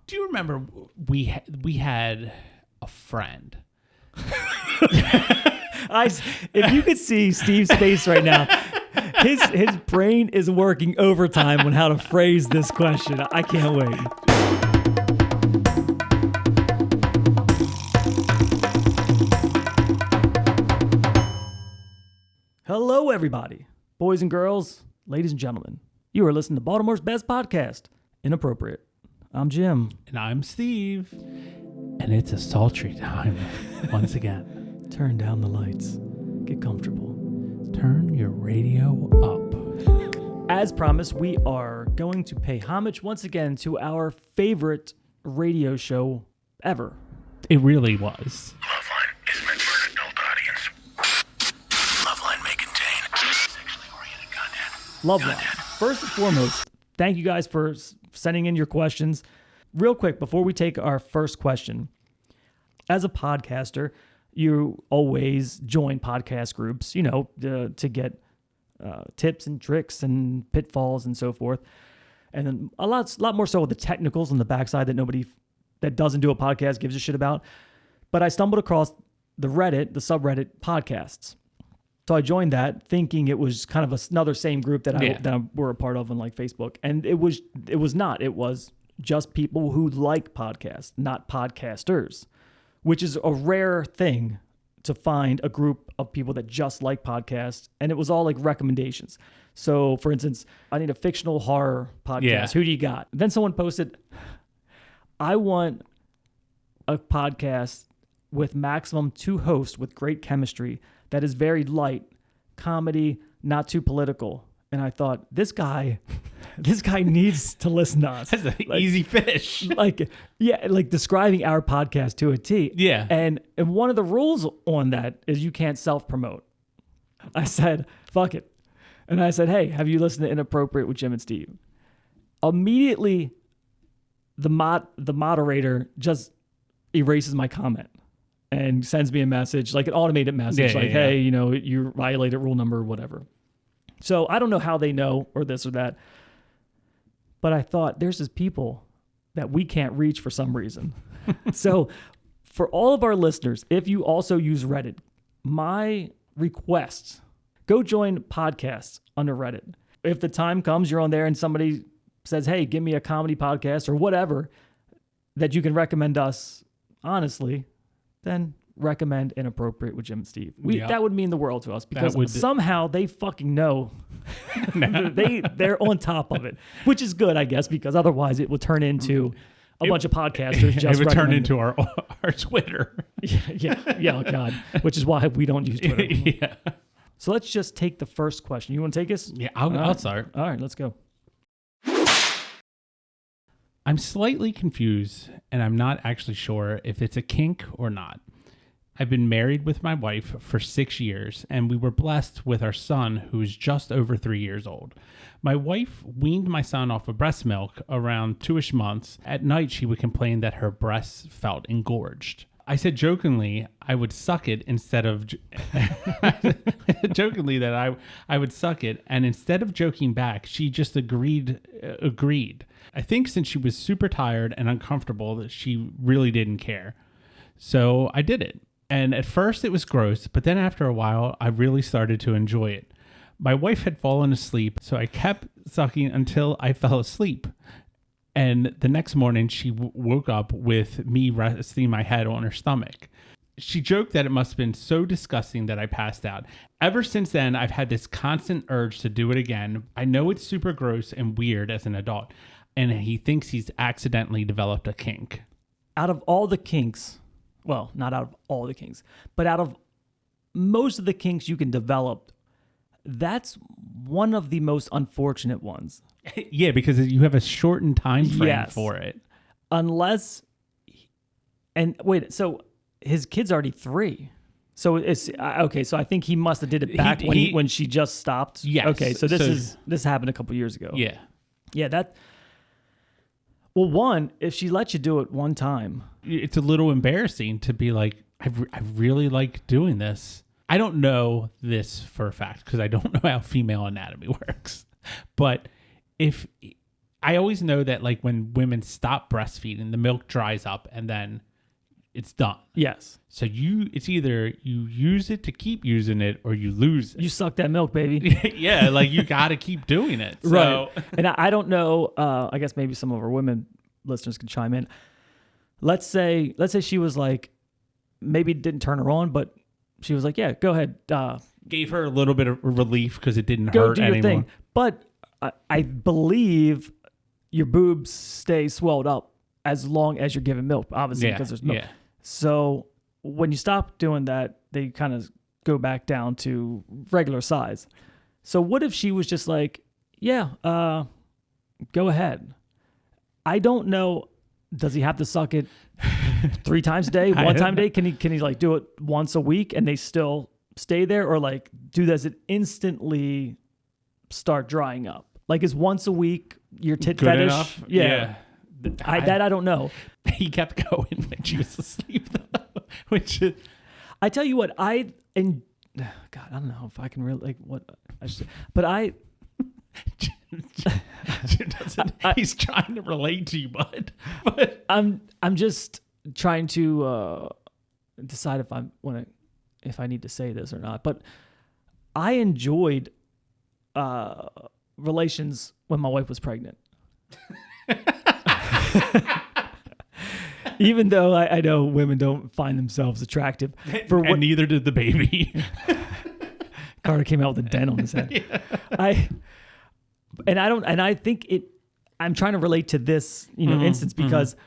Do you remember we had a friend? If you could see Steve's face right now, his brain is working overtime on how to phrase this question. I can't wait. Hello, everybody. Boys and girls, ladies and gentlemen. You are listening to Baltimore's best podcast, Inappropriate. I'm Jim. And I'm Steve. And it's a sultry time once again. Turn down the lights. Get comfortable. Turn your radio up. As promised, we are going to pay homage once again to our favorite radio show ever. It really was. Loveline is meant for an adult audience. Loveline may contain sexually oriented content. Loveline. First and foremost, thank you guys for sending in your questions. Real quick, before we take our first question, as a podcaster, you always join podcast groups, to get tips and tricks and pitfalls and so forth. And then a lot more so with the technicals on the backside that nobody that doesn't do a podcast gives a shit about. But I stumbled across the subreddit podcasts. So I joined that thinking it was kind of another same group that I were a part of on like Facebook. And it was not. It was just people who like podcasts, not podcasters, which is a rare thing to find a group of people that just like podcasts. And it was all like recommendations. So for instance, I need a fictional horror podcast. Yeah. Who do you got? Then someone posted, I want a podcast with maximum 2 hosts with great chemistry that is very light, comedy, not too political. And I thought, this guy needs to listen to us. That's an easy fish. Like describing our podcast to a T. Yeah. And one of the rules on that is you can't self-promote. I said, fuck it. And I said, hey, have you listened to Inappropriate with Jim and Steve? Immediately, the moderator just erases my comment and sends me a message, like an automated message, hey, you violated rule number, whatever. So I don't know how they know or this or that, but I thought there's just people that we can't reach for some reason. So for all of our listeners, if you also use Reddit, my request, go join podcasts under Reddit. If the time comes, you're on there and somebody says, hey, give me a comedy podcast or whatever that you can recommend us honestly, then recommend Inappropriate with Jim and Steve. That would mean the world to us because somehow they fucking know. They're on top of it, which is good, I guess, because otherwise it would turn into a bunch of podcasters. It would turn into our Twitter. Yeah, oh God, which is why we don't use Twitter. Yeah. So let's just take the first question. You want to take us? Yeah, I'll start. All right, let's go. I'm slightly confused, and I'm not actually sure if it's a kink or not. I've been married with my wife for 6 years, and we were blessed with our son, who is just over 3 years old. My wife weaned my son off of breast milk around 2-ish months. At night, she would complain that her breasts felt engorged. I said jokingly I would suck it instead of jokingly that I would suck it, and instead of joking back, she just agreed. I think since she was super tired and uncomfortable that she really didn't care. So I did it. And at first it was gross, but then after a while I really started to enjoy it. My wife had fallen asleep, so I kept sucking until I fell asleep. And the next morning she woke up with me resting my head on her stomach. She joked that it must have been so disgusting that I passed out. Ever since then, I've had this constant urge to do it again. I know it's super gross and weird as an adult, and he thinks he's accidentally developed a kink. Out of all the kinks, well, not out of all the kinks, but out of most of the kinks you can develop, that's one of the most unfortunate ones. Yeah, because you have a shortened time frame for it. Unless, and wait, so his kid's already 3. So it's okay. So I think he must have did it back when she just stopped. Yes. Okay. So this happened a couple years ago. Yeah. Yeah. Well, one, if she lets you do it one time, it's a little embarrassing to be like, I really like doing this. I don't know this for a fact because I don't know how female anatomy works. But if I always know that like when women stop breastfeeding, the milk dries up and then it's done. Yes. So it's either you use it to keep using it or you lose it. You suck that milk, baby. Yeah, like you got to keep doing it. So. Right. And I don't know. I guess maybe some of our women listeners can chime in. Let's say she was like, maybe it didn't turn her on, but she was like, yeah, go ahead. Gave her a little bit of relief because it didn't Go hurt do your anymore. thing. But I believe your boobs stay swelled up as long as you're giving milk, obviously, because there's milk. Yeah. So when you stop doing that, they kind of go back down to regular size. So what if she was just like, yeah, go ahead. I don't know. Does he have to suck it 3 times a day, 1 time a day? Can he like do it once a week and they still stay there, or like does it instantly start drying up? Like is once a week your tit Good fetish? enough? Yeah. I don't know. He kept going when she was asleep, though, which is... I tell you what, God, I don't know if I can really like what I should, but he's trying to relate to you, bud. But I'm just trying to decide if I need to say this or not. But I enjoyed relations when my wife was pregnant. Even though I know women don't find themselves attractive, and neither did the baby. Carter came out with a dent on his head. Yeah. I think I'm trying to relate to this, instance because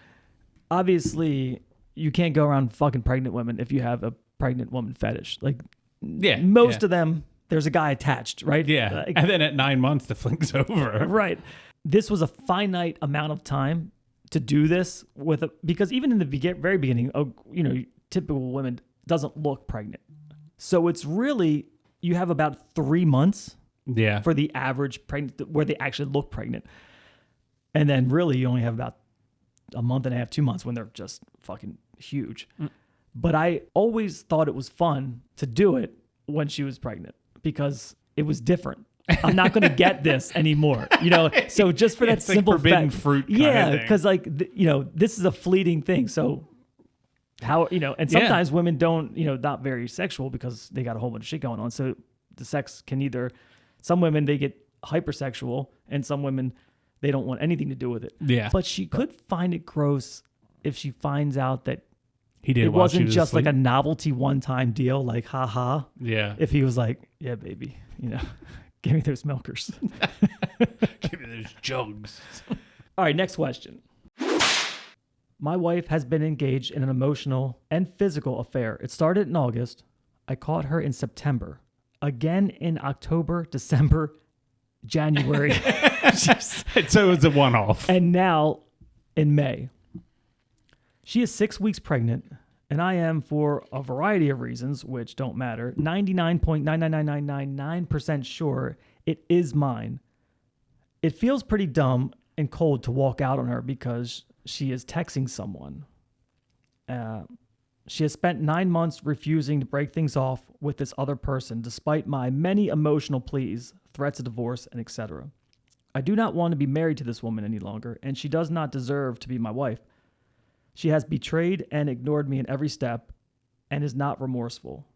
obviously you can't go around fucking pregnant women if you have a pregnant woman fetish. Like most of them, there's a guy attached, right? Yeah. And then at 9 months, the fling's over. Right. This was a finite amount of time to do this because even in the very beginning, typical women doesn't look pregnant. So it's really, you have about 3 months for the average pregnant where they actually look pregnant. And then really you only have about a month and a half, 2 months when they're just fucking huge. But I always thought it was fun to do it when she was pregnant because it was different. I'm not going to get this anymore, So just for that simple like forbidden fact, fruit. Kind of thing. because this is a fleeting thing. So how and sometimes women don't, not very sexual because they got a whole bunch of shit going on. So the sex can either, some women they get hypersexual, and some women they don't want anything to do with it. Yeah, but she could find it gross if she finds out that he did. It wasn't just like a novelty one-time deal, like haha. Yeah. If he was like, yeah, baby, give me those milkers. Give me those jugs. All right, next question. My wife has been engaged in an emotional and physical affair. It started in August. I caught her in September. Again in October, December, January. So it's a one-off. And now in May. She is 6 weeks pregnant, and I am, for a variety of reasons, which don't matter, 99.99999% sure it is mine. It feels pretty dumb and cold to walk out on her because she is texting someone. She has spent 9 months refusing to break things off with this other person, despite my many emotional pleas, threats of divorce, and etc. I do not want to be married to this woman any longer, and she does not deserve to be my wife. She has betrayed and ignored me in every step and is not remorseful.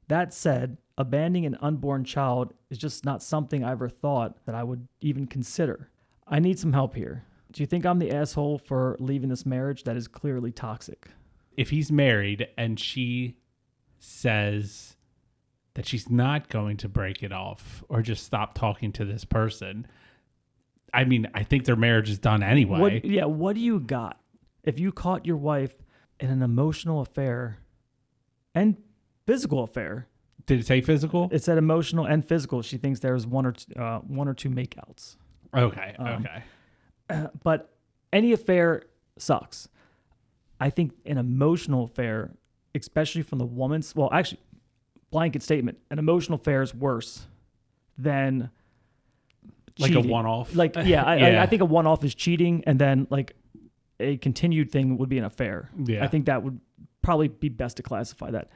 That said, abandoning an unborn child is just not something I ever thought that I would even consider. I need some help here. Do you think I'm the asshole for leaving this marriage that is clearly toxic? If he's married and she says that she's not going to break it off or just stop talking to this person, I mean, I think their marriage is done anyway. What do you got? If you caught your wife in an emotional affair and physical affair. Did it say physical? It said emotional and physical. She thinks there's one or two makeouts. Okay. But any affair sucks. I think an emotional affair, especially from the woman's, well, actually, blanket statement, an emotional affair is worse than like cheating. A one-off? I think a one-off is cheating, and then like a continued thing would be an affair. Yeah. I think that would probably be best to classify that.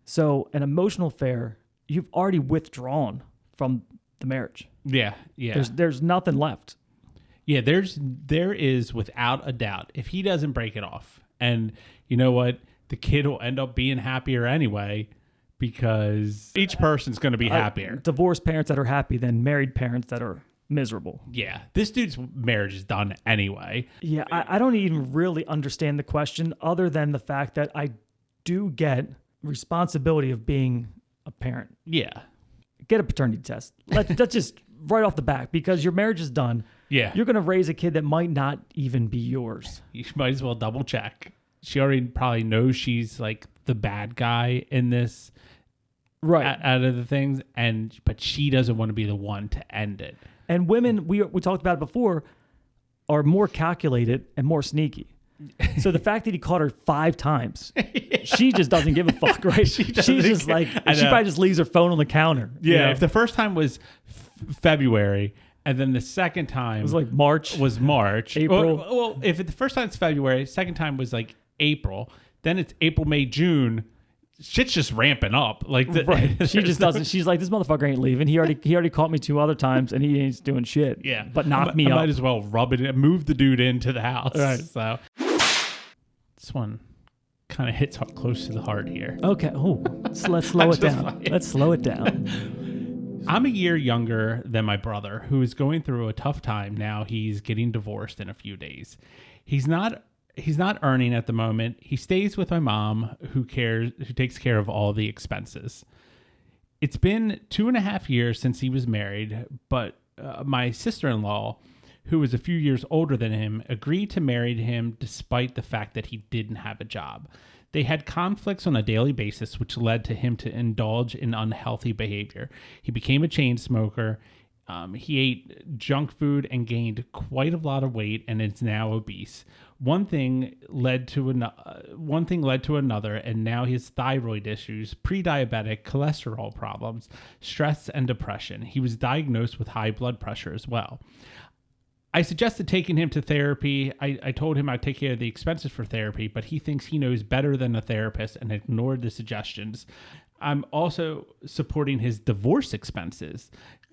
So an emotional affair, you've already withdrawn from the marriage. Yeah. There's nothing left. Yeah, there is without a doubt, if he doesn't break it off, and you know what, the kid will end up being happier anyway, because each person's going to be happier. Divorced parents that are happy than married parents that are miserable. Yeah, this dude's marriage is done anyway. Yeah, I don't even really understand the question other than the fact that I do get responsibility of being a parent. Yeah. Get a paternity test. That's just right off the bat, because your marriage is done. Yeah. You're going to raise a kid that might not even be yours. You might as well double check. She already probably knows she's like the bad guy in this, right? Out of the things, but she doesn't want to be the one to end it. And women, we talked about it before, are more calculated and more sneaky. So the fact that he caught her 5 times, she just doesn't give a fuck, right? She's just like, she probably just leaves her phone on the counter. Yeah, you know? if the first time was February, and then the second time was like March, April. Well, if the first time it's February, second time was like April, then it's April, May, June. Shit's just ramping up. Like right. She just doesn't. She's like, this motherfucker ain't leaving. He already caught me 2 other times, and he ain't doing shit. Yeah, but knocked me up. I might as well rub it and move the dude into the house. Right. So this one kind of hits close to the heart here. Okay. Oh, let's slow it down. Let's slow it down. I'm a year younger than my brother, who is going through a tough time now. He's getting divorced in a few days. He's not earning at the moment. He stays with my mom, who takes care of all the expenses. It's been 2.5 years since he was married, but my sister-in-law, who was a few years older than him, agreed to marry him despite the fact that he didn't have a job. They had conflicts on a daily basis, which led to him to indulge in unhealthy behavior. He became a chain smoker. He ate junk food and gained quite a lot of weight, and is now obese. One thing led to another, and now he has thyroid issues, pre-diabetic, cholesterol problems, stress, and depression. He was diagnosed with high blood pressure as well. I suggested taking him to therapy. I told him I'd take care of the expenses for therapy, but he thinks he knows better than a therapist and ignored the suggestions. I'm also supporting his divorce expenses.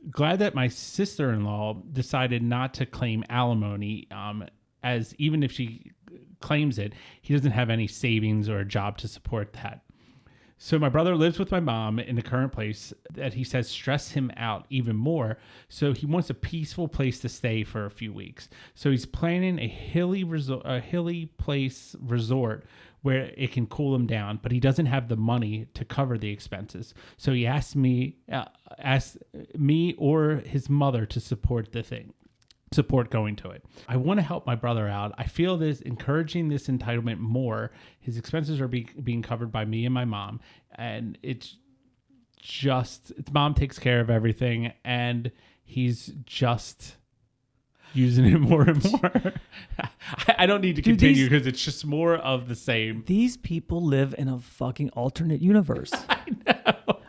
Glad that my sister-in-law decided not to claim alimony, as even if she claims it, he doesn't have any savings or a job to support that. So my brother lives with my mom in the current place that he says stress him out even more. So he wants a peaceful place to stay for a few weeks. So he's planning a hilly place resort where it can cool him down, but he doesn't have the money to cover the expenses. So he asked me or his mother to support going to it. I want to help my brother out. I feel this encouraging this entitlement more. His expenses are being covered by me and my mom, and it's mom takes care of everything, and he's just using it more and more. I don't need to continue because it's just more of the same. These people live in a fucking alternate universe. I know.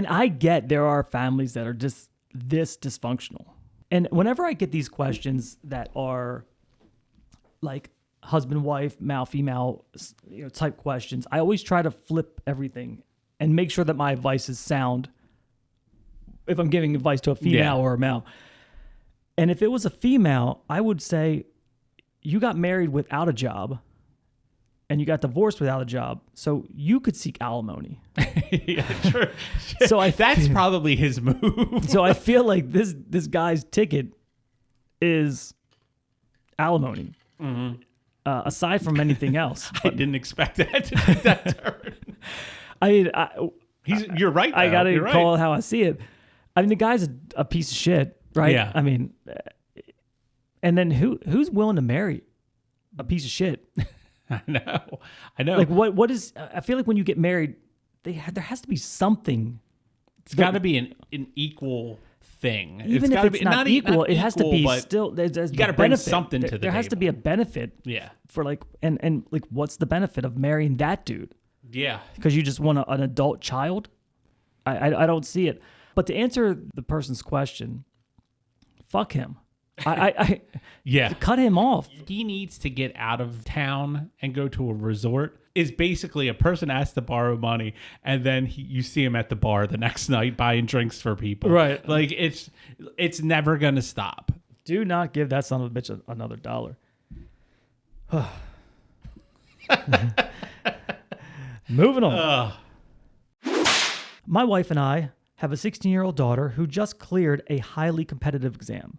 I get there are families that are just this dysfunctional. And whenever I get these questions that are like husband, wife, male, female, type questions, I always try to flip everything and make sure that my advice is sound if I'm giving advice to a female or a male. And if it was a female, I would say you got married without a job and you got divorced without a job, so you could seek alimony. Yeah, true. So that's probably his move. So I feel like this guy's ticket is alimony. Mm-hmm. Aside from anything else, I didn't expect that to take that turn. I mean, you're right. Though. I got to call it how I see it. I mean, the guy's a piece of shit, right? Yeah. I mean, and then who's willing to marry a piece of shit? I know. Like what is? I feel like when you get married, there has to be something. It's got to be an equal thing. Even if it's not equal, it has to be still. There's you got to bring something to the There has to be a benefit. Yeah. For like and like, what's the benefit of marrying that dude? Yeah. Because you just want an adult child. I don't see it. But to answer the person's question, fuck him. Yeah. Cut him off. He needs to get out of town and go to a resort. Is basically a person asks to borrow money, and then you see him at the bar the next night buying drinks for people. Right. Like it's never gonna stop. Do not give that son of a bitch another dollar. Moving on. My wife and I have a 16-year-old daughter who just cleared a highly competitive exam.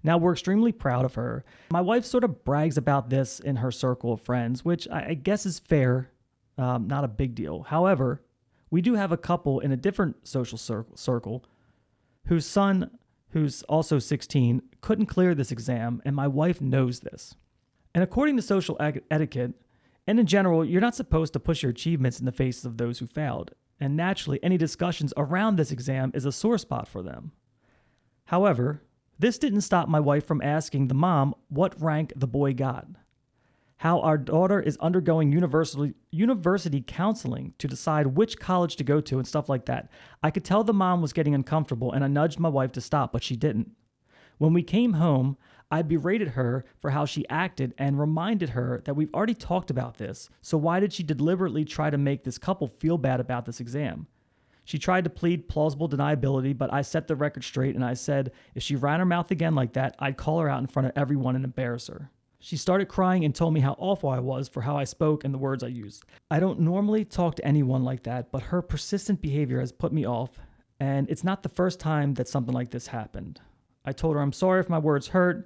Now, we're extremely proud of her. My wife sort of brags about this in her circle of friends, which I guess is fair, not a big deal. However, we do have a couple in a different social circle whose son, who's also 16, couldn't clear this exam, and my wife knows this. And according to social etiquette, and in general, you're not supposed to push your achievements in the faces of those who failed. And naturally, any discussions around this exam is a sore spot for them. However, this didn't stop my wife from asking the mom what rank the boy got, how our daughter is undergoing university counseling to decide which college to go to and stuff like that. I could tell the mom was getting uncomfortable, and I nudged my wife to stop, but she didn't. When we came home, I berated her for how she acted and reminded her that we've already talked about this, so why did she deliberately try to make this couple feel bad about this exam? She tried to plead plausible deniability, but I set the record straight and I said if she ran her mouth again like that, I'd call her out in front of everyone and embarrass her. She started crying and told me how awful I was for how I spoke and the words I used. I don't normally talk to anyone like that, but her persistent behavior has put me off, and it's not the first time that something like this happened. I told her I'm sorry if my words hurt,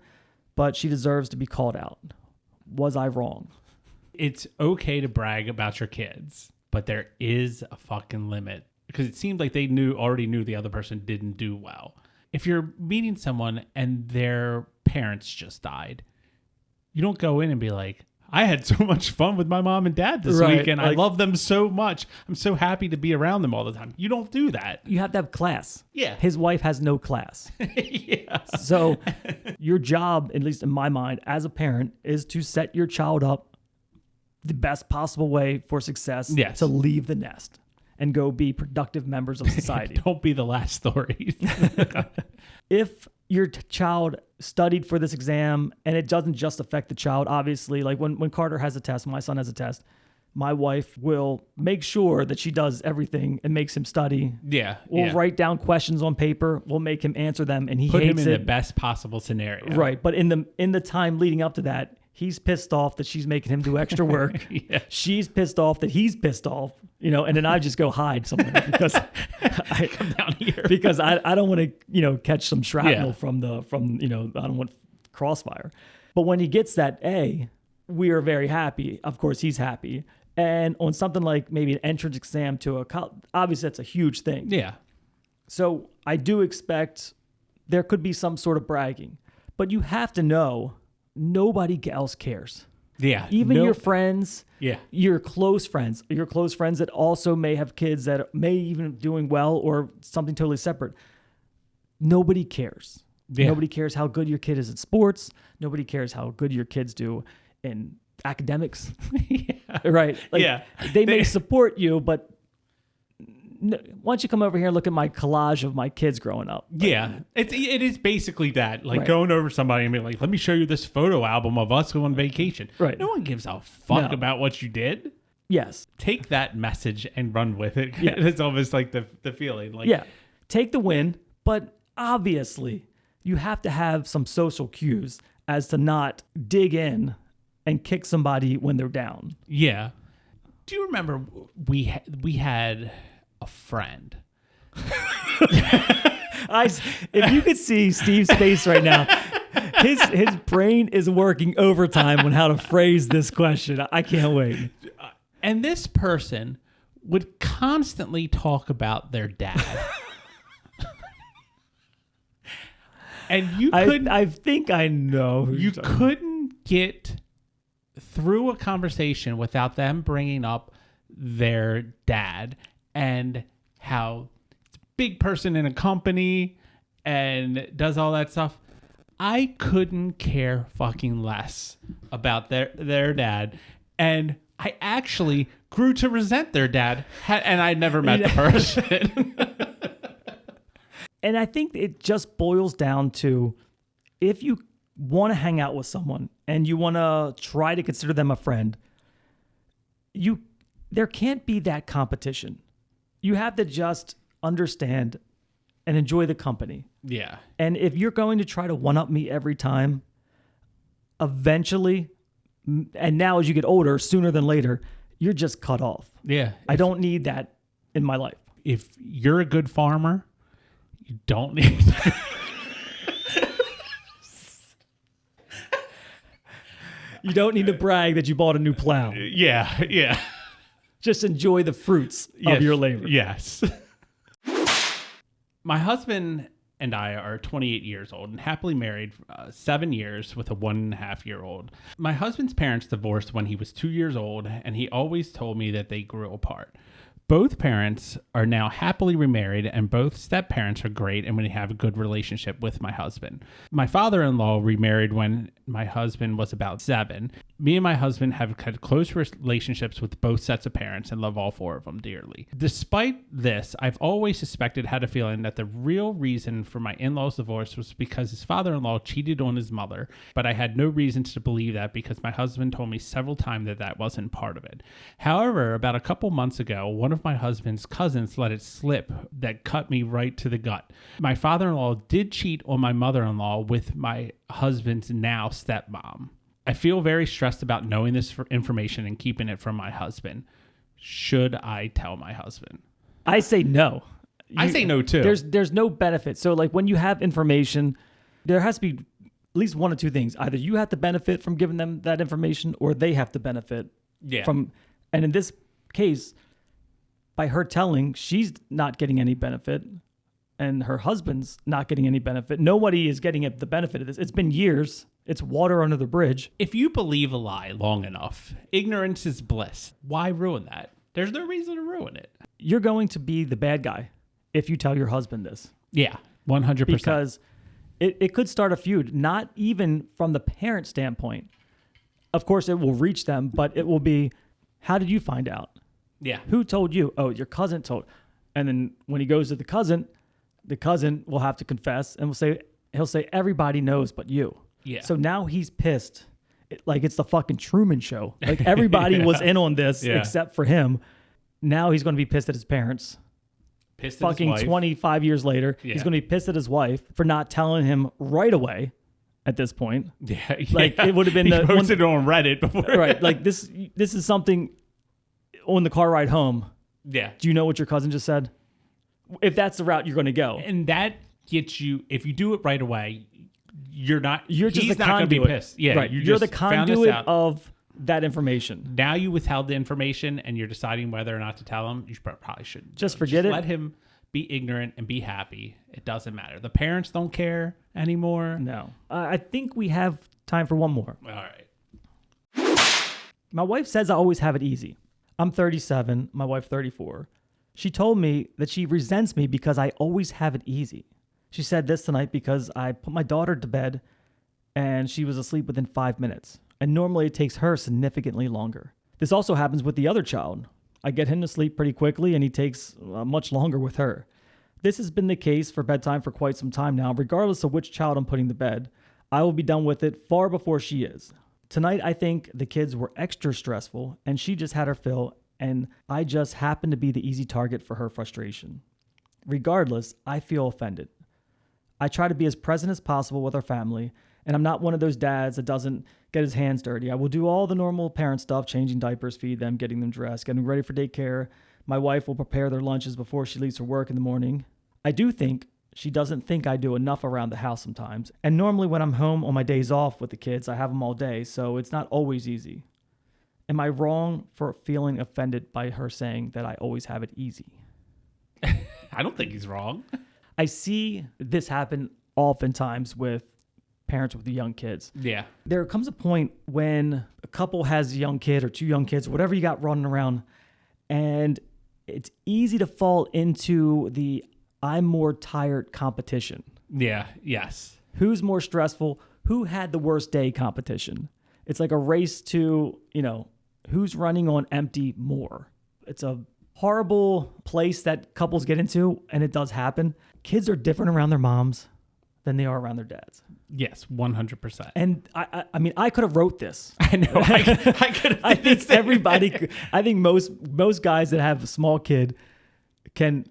but she deserves to be called out. Was I wrong? It's okay to brag about your kids, but there is a fucking limit, because it seemed like they already knew the other person didn't do well. If you're meeting someone and their parents just died, you don't go in and be like, I had so much fun with my mom and dad this week, and I love them so much. I'm so happy to be around them all the time. You don't do that. You have to have class. Yeah. His wife has no class. Yeah. So your job, at least in my mind, as a parent, is to set your child up the best possible way for success to leave the nest and go be productive members of society. Don't be the last story. If your child studied for this exam, and it doesn't just affect the child, obviously, like when Carter has a test, when my son has a test, my wife will make sure that she does everything and makes him study. Yeah. We'll write down questions on paper. We'll make him answer them, and he Put hates him in it. the best possible scenario. Right. But in the time leading up to that, he's pissed off that she's making him do extra work. Yeah. She's pissed off that he's pissed off, and then I just go hide somewhere because I Come down here. because I don't want to, catch some shrapnel from I don't want crossfire. But when he gets that A, we are very happy. Of course, he's happy. And on something like maybe an entrance exam to a college, obviously that's a huge thing. Yeah. So I do expect there could be some sort of bragging, but you have to know nobody else cares. Yeah. Even your friends, your close friends that also may have kids that may even be doing well or something totally separate. Nobody cares. Yeah. Nobody cares how good your kid is at sports. Nobody cares how good your kids do in academics. Right. They may support you, but why don't you come over here and look at my collage of my kids growing up? It is basically that. Going over somebody and being like, let me show you this photo album of us going on vacation. Right. No one gives a fuck about what you did. Yes. Take that message and run with it. Yeah. It's almost like the feeling. Take the win, but obviously you have to have some social cues as to not dig in and kick somebody when they're down. Yeah. Do you remember we had a friend? If you could see Steve's face right now, his brain is working overtime on how to phrase this question. I can't wait. And this person would constantly talk about their dad. And you couldn't... I think I know. You couldn't get through a conversation without them bringing up their dad and how it's a big person in a company and does all that stuff. I couldn't care fucking less about their dad. And I actually grew to resent their dad, and I never met the person. And I think it just boils down to, if you want to hang out with someone and you want to try to consider them a friend, there can't be that competition. You have to just understand and enjoy the company. Yeah. And if you're going to try to one-up me every time, eventually, and now as you get older, sooner than later, you're just cut off. Yeah. I don't need that in my life. If you're a good farmer, you don't need... You don't need to brag that you bought a new plow. Yeah. Yeah. Just enjoy the fruits of your labor. Yes. My husband and I are 28 years old and happily married 7 years with a 1.5-year-old. My husband's parents divorced when he was 2 years old, and he always told me that they grew apart. Both parents are now happily remarried, and both step-parents are great and we have a good relationship with my husband. My father-in-law remarried when my husband was about 7. Me and my husband have had close relationships with both sets of parents and love all 4 of them dearly. Despite this, I've always suspected, had a feeling that the real reason for my in-laws' divorce was because his father-in-law cheated on his mother, but I had no reason to believe that because my husband told me several times that that wasn't part of it. However, about a couple months ago, one of my husband's cousins let it slip that cut me right to the gut. My father-in-law did cheat on my mother-in-law with my husband's now stepmom. I feel very stressed about knowing this information and keeping it from my husband. Should I tell my husband? I say no. I say no too. There's no benefit. So like when you have information, there has to be at least one of two things. Either you have to benefit from giving them that information, or they have to benefit from. And in this case, by her telling, she's not getting any benefit, and her husband's not getting any benefit. Nobody is getting the benefit of this. It's been years. It's water under the bridge. If you believe a lie long enough, ignorance is bliss. Why ruin that? There's no reason to ruin it. You're going to be the bad guy if you tell your husband this. Yeah, 100%. Because it could start a feud, not even from the parent standpoint. Of course, it will reach them, but it will be, how did you find out? Yeah. Who told you? Oh, your cousin told. And then when he goes to the cousin will have to confess and he'll say, everybody knows but you. Yeah. So now he's pissed. Like it's the fucking Truman Show. Like everybody was in on this except for him. Now he's going to be pissed at his parents. Pissed fucking at his wife. 25 years later. He's going to be pissed at his wife for not telling him right away at this point. Yeah. Like it would have been he posted it on Reddit before. Right. Like this is something on the car ride home. Yeah. Do you know what your cousin just said? If that's the route you're going to go. And that gets you, if you do it right away, you're just he's the not going to be pissed. Yeah, right. You're the conduit of that information. Now you withheld the information and you're deciding whether or not to tell him. You probably shouldn't. Just forget it. Let him be ignorant and be happy. It doesn't matter. The parents don't care anymore. No. I think we have time for one more. All right. My wife says I always have it easy. I'm 37, my wife 34. She told me that she resents me because I always have it easy. She said this tonight because I put my daughter to bed and she was asleep within 5 minutes. And normally it takes her significantly longer. This also happens with the other child. I get him to sleep pretty quickly and he takes much longer with her. This has been the case for bedtime for quite some time now. Regardless of which child I'm putting to bed, I will be done with it far before she is. Tonight, I think the kids were extra stressful and she just had her fill, and I just happened to be the easy target for her frustration. Regardless, I feel offended. I try to be as present as possible with our family, and I'm not one of those dads that doesn't get his hands dirty. I will do all the normal parent stuff, changing diapers, feed them, getting them dressed, getting ready for daycare. My wife will prepare their lunches before she leaves for work in the morning. I do think she doesn't think I do enough around the house sometimes. And normally when I'm home on my days off with the kids, I have them all day, so it's not always easy. Am I wrong for feeling offended by her saying that I always have it easy? I don't think he's wrong. I see this happen oftentimes with parents with the young kids. Yeah. There comes a point when a couple has a young kid or 2 young kids, whatever you got running around, and it's easy to fall into the I'm more tired competition. Yeah. Yes. Who's more stressful? Who had the worst day competition? It's like a race to, who's running on empty more. It's a horrible place that couples get into, and it does happen. Kids are different around their moms than they are around their dads. Yes, 100%. And I mean, I could have wrote this. I know. I could have. I think everybody. I think most guys that have a small kid can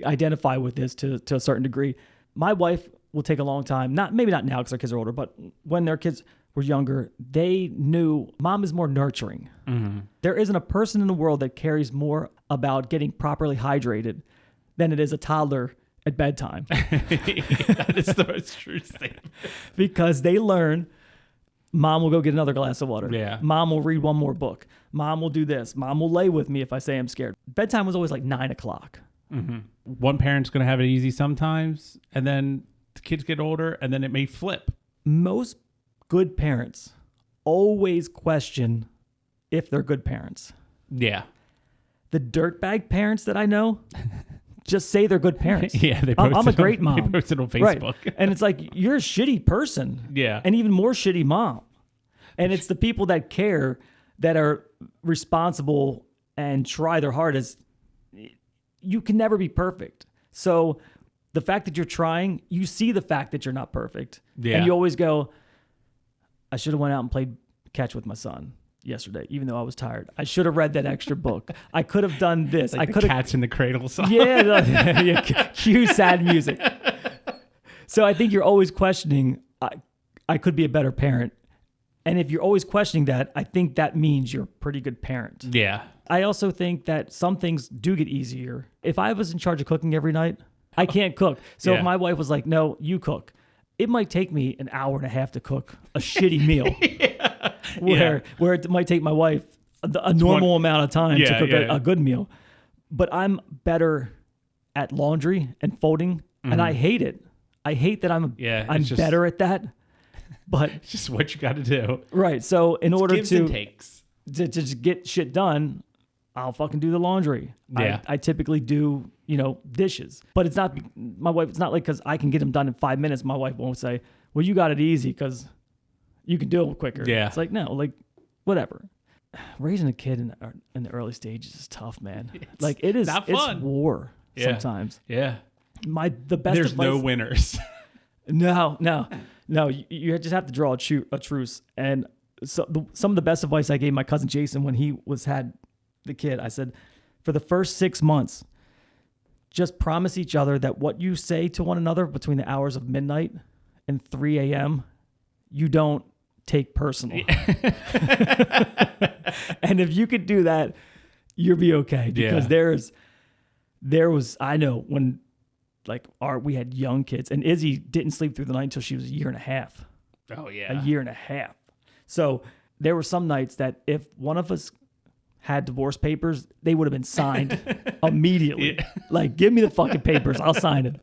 identify with this to a certain degree. My wife will take a long time, maybe not now because our kids are older, but when their kids were younger, they knew mom is more nurturing. Mm-hmm. There isn't a person in the world that cares more about getting properly hydrated than it is a toddler at bedtime. That is the most true statement. Because they learn, mom will go get another glass of water. Yeah. Mom will read one more book. Mom will do this. Mom will lay with me if I say I'm scared. Bedtime was always like 9 o'clock. Mm-hmm. One parent's going to have it easy sometimes, and then the kids get older, and then it may flip. Most good parents always question if they're good parents. Yeah. The dirtbag parents that I know just say they're good parents. Yeah, they I'm a great mom. They post it on Facebook. Right. And it's like, you're a shitty person. Yeah. And even more shitty mom. And it's the people that care, that are responsible and try their hardest. You can never be perfect. So the fact that you're trying, you see the fact that you're not perfect. Yeah. And you always go, I should have went out and played catch with my son yesterday, even though I was tired. I should have read that extra book. I could have done this. Like I could have Cats in the Cradle song. yeah, cue sad music. So I think you're always questioning, I could be a better parent. And if you're always questioning that, I think that means you're a pretty good parent. Yeah. I also think that some things do get easier. If I was in charge of cooking every night, I can't cook. So Yeah. if my wife was like, no, you cook, it might take me an hour and a half to cook a shitty meal. Where it might take my wife a normal amount of time to cook a good meal. But I'm better at laundry and folding, and I hate it. I hate that I'm better at that. But It's just what you got to do. right, so in order Gives and to takes. just get shit done, I'll fucking do the laundry. Yeah. I typically do, dishes. But it's not my wife. It's not like because I can get them done in 5 minutes. My wife won't say, "Well, you got it easy because you can do them quicker." Yeah. It's like no, like whatever. Raising a kid in the early stages is tough, man. It is not fun. It's war sometimes. Yeah. The best. There's advice, no winners. No. You just have to draw a truce. And so some of the best advice I gave my cousin Jason when he had the kid, I said, for the first 6 months, just promise each other that what you say to one another between the hours of midnight and 3 a.m., you don't take personal. And if you could do that, you'll be okay. Because there was, I know when we had young kids, and Izzy didn't sleep through the night until she was a year and a half. Oh, yeah. A year and a half. So there were some nights that if one of us had divorce papers, they would have been signed immediately. Yeah. Give me the fucking papers. I'll sign it.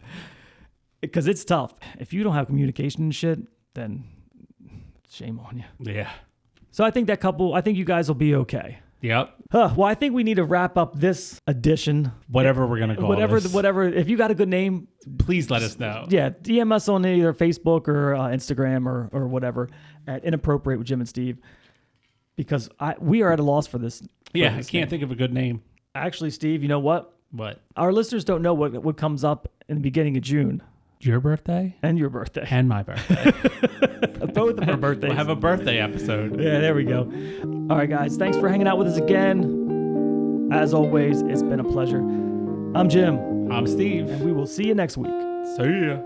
Because it's tough. If you don't have communication and shit, then shame on you. Yeah. So I think you guys will be okay. Yep. Well, I think we need to wrap up this edition. Whatever we're going to call this. Whatever. If you got a good name, please let us know. Yeah. DM us on either Facebook or Instagram or whatever at Inappropriate with Jim and Steve. Because we are at a loss for this. Yeah. I can't think of a good name. Actually, Steve, you know what? What? Our listeners don't know what comes up in the beginning of June. Your birthday? And your birthday. And my birthday. Both of our birthdays. We'll have a birthday episode. Yeah, there we go. All right, guys. Thanks for hanging out with us again. As always, it's been a pleasure. I'm Jim. I'm Steve. And we will see you next week. See ya.